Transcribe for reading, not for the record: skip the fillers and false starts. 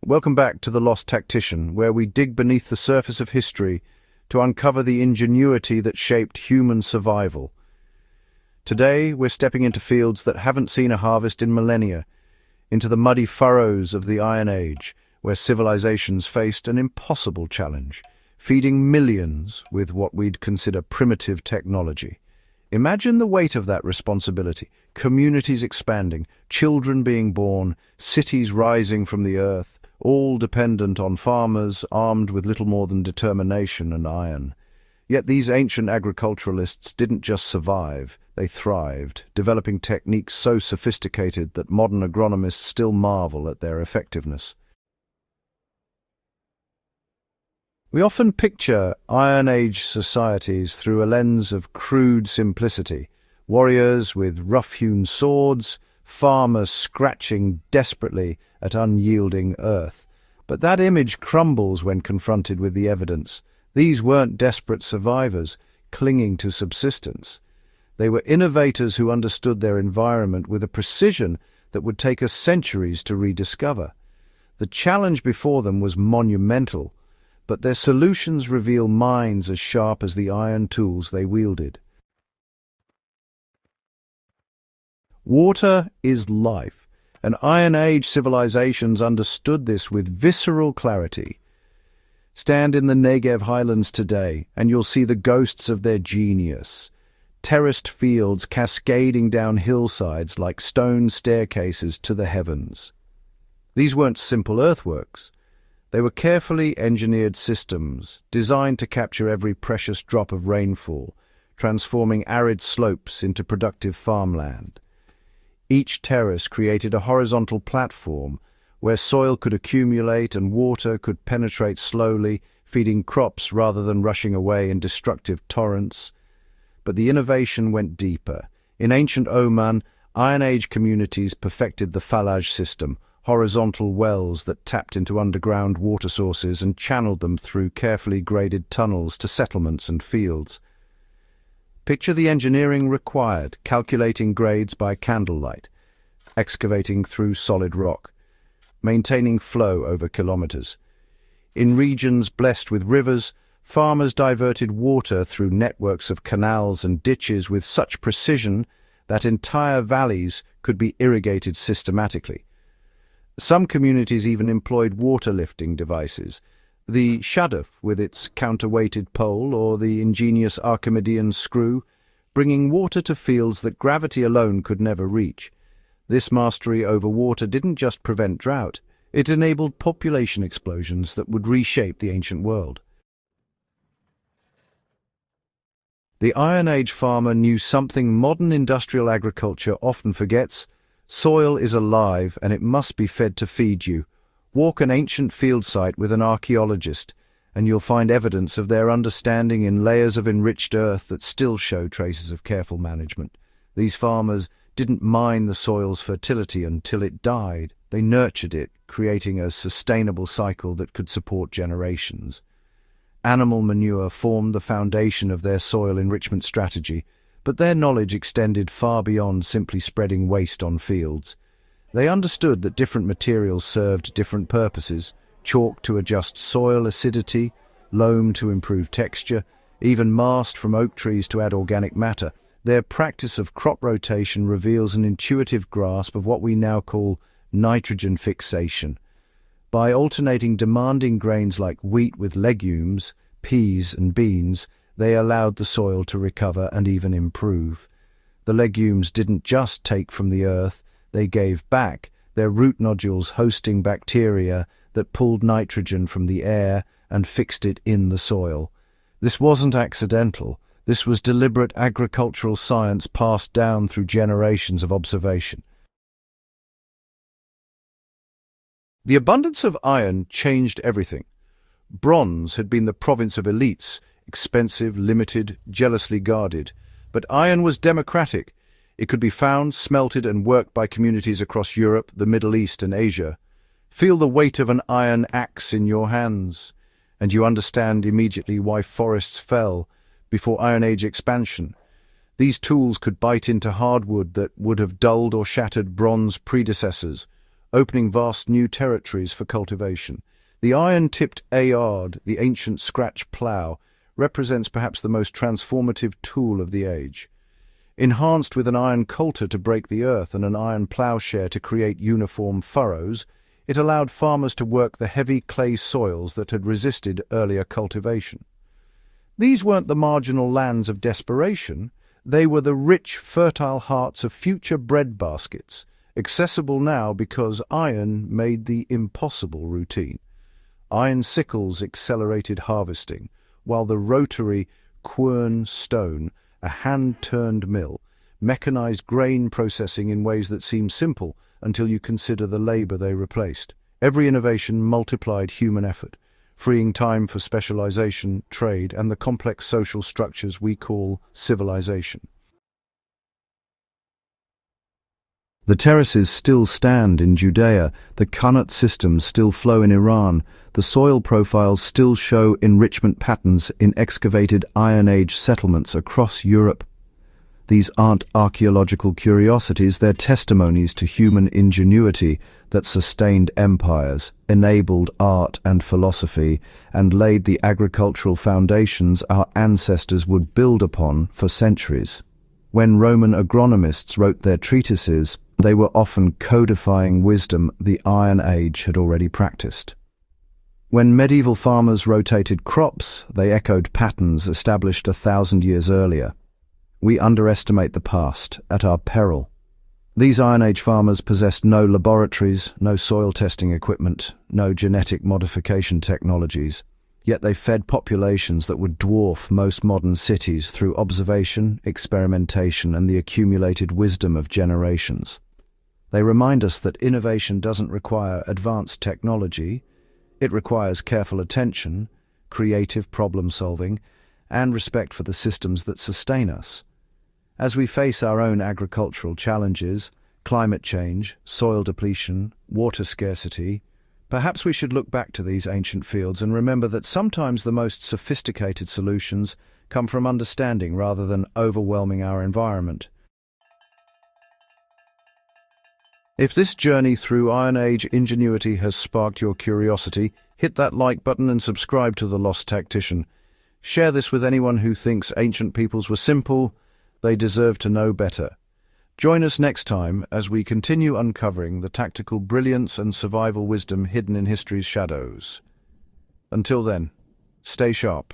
Welcome back to The Lost Tactician, where we dig beneath the surface of history to uncover the ingenuity that shaped human survival. Today, we're stepping into fields that haven't seen a harvest in millennia, into the muddy furrows of the Iron Age, where civilizations faced an impossible challenge, feeding millions with what we'd consider primitive technology. Imagine the weight of that responsibility: communities expanding, children being born, cities rising from the earth, all dependent on farmers armed with little more than determination and iron. Yet these ancient agriculturalists didn't just survive, they thrived, developing techniques so sophisticated that modern agronomists still marvel at their effectiveness. We often picture Iron Age societies through a lens of crude simplicity: warriors with rough-hewn swords, farmers scratching desperately at unyielding earth. But that image crumbles when confronted with the evidence. These weren't desperate survivors clinging to subsistence. They were innovators who understood their environment with a precision that would take us centuries to rediscover. The challenge before them was monumental, but their solutions reveal minds as sharp as the iron tools they wielded. Water is life, and Iron Age civilizations understood this with visceral clarity. Stand in the Negev highlands today, and you'll see the ghosts of their genius. Terraced fields cascading down hillsides like stone staircases to the heavens. These weren't simple earthworks. They were carefully engineered systems, designed to capture every precious drop of rainfall, transforming arid slopes into productive farmland. Each terrace created a horizontal platform where soil could accumulate and water could penetrate slowly, feeding crops rather than rushing away in destructive torrents. But the innovation went deeper. In ancient Oman, Iron Age communities perfected the falaj system, horizontal wells that tapped into underground water sources and channeled them through carefully graded tunnels to settlements and fields. Picture the engineering required: calculating grades by candlelight, excavating through solid rock, maintaining flow over kilometers. In regions blessed with rivers, farmers diverted water through networks of canals and ditches with such precision that entire valleys could be irrigated systematically. Some communities even employed water-lifting devices: the shaduf with its counterweighted pole, or the ingenious Archimedean screw, bringing water to fields that gravity alone could never reach. This mastery over water didn't just prevent drought, it enabled population explosions that would reshape the ancient world. The Iron Age farmer knew something modern industrial agriculture often forgets: soil is alive and it must be fed to feed you. Walk an ancient field site with an archaeologist, and you'll find evidence of their understanding in layers of enriched earth that still show traces of careful management. These farmers didn't mine the soil's fertility until it died. They nurtured it, creating a sustainable cycle that could support generations. Animal manure formed the foundation of their soil enrichment strategy, but their knowledge extended far beyond simply spreading waste on fields. They understood that different materials served different purposes: chalk to adjust soil acidity, loam to improve texture, even mast from oak trees to add organic matter. Their practice of crop rotation reveals an intuitive grasp of what we now call nitrogen fixation. By alternating demanding grains like wheat with legumes, peas and beans, they allowed the soil to recover and even improve. The legumes didn't just take from the earth, they gave back, their root nodules hosting bacteria that pulled nitrogen from the air and fixed it in the soil. This wasn't accidental. This was deliberate agricultural science passed down through generations of observation. The abundance of iron changed everything. Bronze had been the province of elites, expensive, limited, jealously guarded. But iron was democratic. It could be found, smelted and worked by communities across Europe, the Middle East and Asia. Feel the weight of an iron axe in your hands, and you understand immediately why forests fell before Iron Age expansion. These tools could bite into hardwood that would have dulled or shattered bronze predecessors, opening vast new territories for cultivation. The iron-tipped ayard, the ancient scratch plough, represents perhaps the most transformative tool of the age. Enhanced with an iron coulter to break the earth and an iron ploughshare to create uniform furrows, it allowed farmers to work the heavy clay soils that had resisted earlier cultivation. These weren't the marginal lands of desperation, they were the rich, fertile hearts of future bread baskets, accessible now because iron made the impossible routine. Iron sickles accelerated harvesting, while the rotary quern stone, a hand-turned mill, mechanized grain processing in ways that seem simple until you consider the labor they replaced. Every innovation multiplied human effort, freeing time for specialization, trade, and the complex social structures we call civilization. The terraces still stand in Judea, the qanat systems still flow in Iran, the soil profiles still show enrichment patterns in excavated Iron Age settlements across Europe. These aren't archaeological curiosities, they're testimonies to human ingenuity that sustained empires, enabled art and philosophy, and laid the agricultural foundations our ancestors would build upon for centuries. When Roman agronomists wrote their treatises, they were often codifying wisdom the Iron Age had already practiced. When medieval farmers rotated crops, they echoed patterns established 1,000 years earlier. We underestimate the past at our peril. These Iron Age farmers possessed no laboratories, no soil testing equipment, no genetic modification technologies, yet they fed populations that would dwarf most modern cities through observation, experimentation, and the accumulated wisdom of generations. They remind us that innovation doesn't require advanced technology, it requires careful attention, creative problem-solving, and respect for the systems that sustain us. As we face our own agricultural challenges, climate change, soil depletion, water scarcity, perhaps we should look back to these ancient fields and remember that sometimes the most sophisticated solutions come from understanding rather than overwhelming our environment. If this journey through Iron Age ingenuity has sparked your curiosity, hit that like button and subscribe to The Lost Tactician. Share this with anyone who thinks ancient peoples were simple. They deserve to know better. Join us next time as we continue uncovering the tactical brilliance and survival wisdom hidden in history's shadows. Until then, stay sharp.